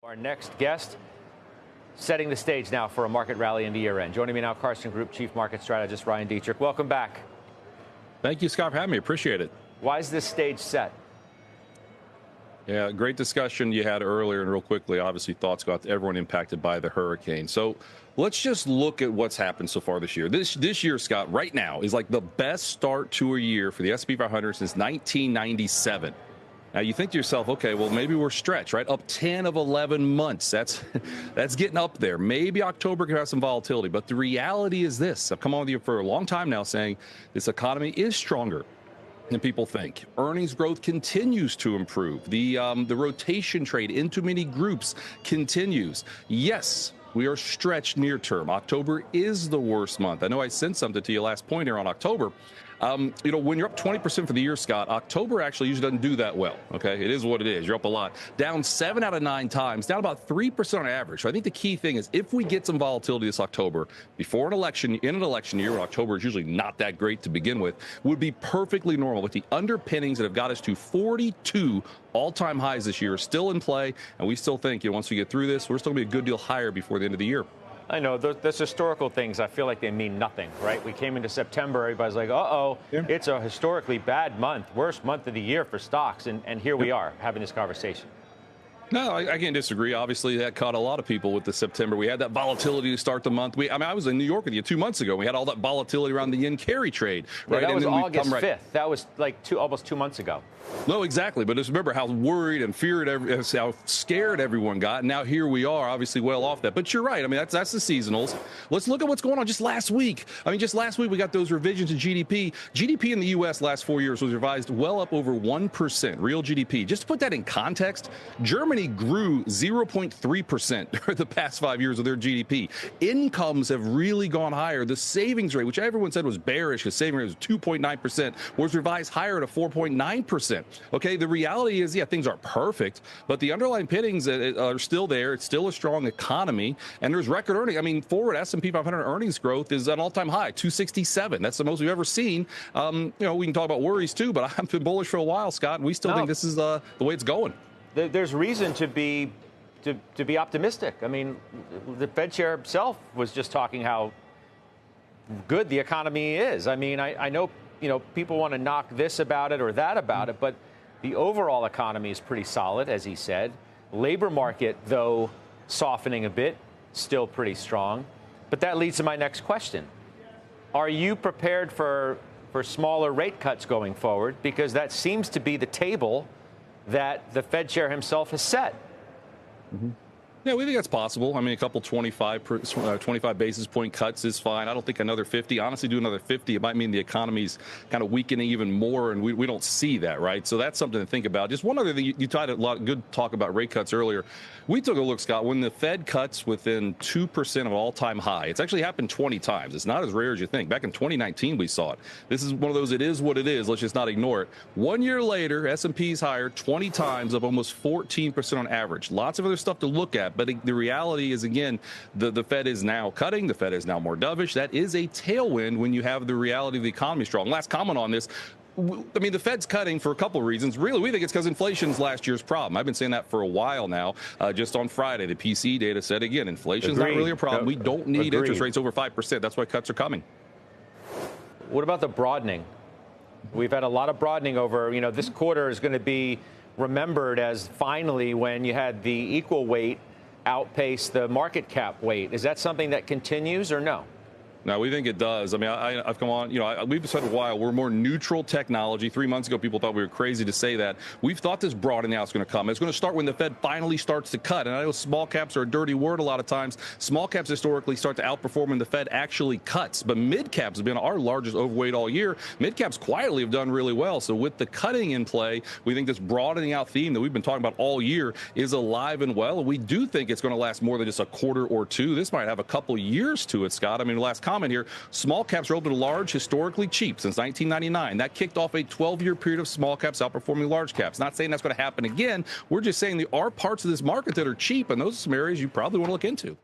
Our next guest, setting the stage now for a market rally in the year end. Joining me now, Carson Group Chief Market Strategist Ryan Detrick. Welcome back. Thank you, Scott, for having me. Appreciate it. Why is this stage set? Yeah, great discussion you had earlier, and real quickly, obviously, thoughts about everyone impacted by the hurricane. So let's just look at what's happened so far this year. This year, Scott, right now, is like the best start to a year for the S&P 500 since 1997. Now, you think to yourself, okay, well, maybe we're stretched, right? Up 10 of 11 months. That's getting up there. Maybe October could have some volatility. But the reality is this. I've come on with you for a long time now saying this economy is stronger than people think. Earnings growth continues to improve. The rotation trade into many groups continues. Yes, we are stretched near term. October is the worst month. I know I sent something to you last point here on October. When you're up 20% for the year, Scott, October actually usually doesn't do that well. Okay, it is what it is. You're up a lot. Down 7 out of 9 times, down about 3% on average. So I think the key thing is if we get some volatility this October before an election, in an election year, where October is usually not that great to begin with, would be perfectly normal with the underpinnings that have got us to 42 all-time highs this year are still in play. And we still think, once we get through this, we're still going to be a good deal higher before the end of the year. I know those historical things, I feel like they mean nothing, right? We came into September, everybody's like, uh-oh, It's a historically bad month, worst month of the year for stocks. And here we are having this conversation. No, I can't disagree. Obviously, that caught a lot of people with the September. We had that volatility to start the month. I was in New York with you 2 months ago. We had all that volatility around the yen carry trade. Right? Yeah, that was August 5th. That was like almost 2 months ago. No, exactly. But just remember how worried and feared, how scared everyone got. And now here we are, obviously well off that. But you're right. I mean, that's the seasonals. Let's look at what's going on just last week. Just last week we got those revisions in GDP. GDP in the U.S. last 4 years was revised well up over 1%, real GDP. Just to put that in context, Germany grew 0.3% for the past 5 years of their GDP. Incomes have really gone higher. The savings rate, which everyone said was bearish, the saving rate was 2.9%, was revised higher to 4.9%. Okay, the reality is, things aren't perfect, but the underlying pinnings are still there. It's still a strong economy, and there's record earnings. Forward S&P 500 earnings growth is an all-time high, 267. That's the most we've ever seen. We can talk about worries too, but I've been bullish for a while, Scott, and we still think this is the way it's going. There's reason to be optimistic. The Fed chair himself was just talking how good the economy is. I know people want to knock this about it or that about it, but the overall economy is pretty solid, as he said. Labor market, though, softening a bit, still pretty strong. But that leads to my next question. Are you prepared for smaller rate cuts going forward? Because that seems to be the table that the Fed chair himself has set. Mm-hmm. Yeah, we think that's possible. A couple 25 basis point cuts is fine. I don't think another 50. Honestly, do another 50, it might mean the economy's kind of weakening even more, and we don't see that, right? So that's something to think about. Just one other thing, you tried a lot of good talk about rate cuts earlier. We took a look, Scott, when the Fed cuts within 2% of an all-time high. It's actually happened 20 times. It's not as rare as you think. Back in 2019, we saw it. This is one of those, it is what it is. Let's just not ignore it. 1 year later, S&P's higher 20 times, up almost 14% on average. Lots of other stuff to look at. But the reality is, again, the Fed is now cutting. The Fed is now more dovish. That is a tailwind when you have the reality of the economy strong. Last comment on this. The Fed's cutting for a couple of reasons. Really, we think it's because inflation's last year's problem. I've been saying that for a while now. Just on Friday, the PCE data said, again, inflation's not really a problem. We don't need interest rates over 5%. That's why cuts are coming. What about the broadening? We've had a lot of broadening over, this quarter is going to be remembered as finally when you had the equal weight outpace the market cap weight. Is that something that continues or no? No, we think it does. I've come on, we've said a while, we're more neutral technology. 3 months ago, people thought we were crazy to say that. We've thought this broadening out is going to come. It's going to start when the Fed finally starts to cut. And I know small caps are a dirty word a lot of times. Small caps historically start to outperform when the Fed actually cuts. But mid caps have been our largest overweight all year. Mid caps quietly have done really well. So with the cutting in play, we think this broadening out theme that we've been talking about all year is alive and well. And we do think it's going to last more than just a quarter or two. This might have a couple years to it, Scott. Last comment here, small caps are open to large, historically cheap since 1999. That kicked off a 12-year period of small caps outperforming large caps. Not saying that's going to happen again. We're just saying there are parts of this market that are cheap, and those are some areas you probably want to look into.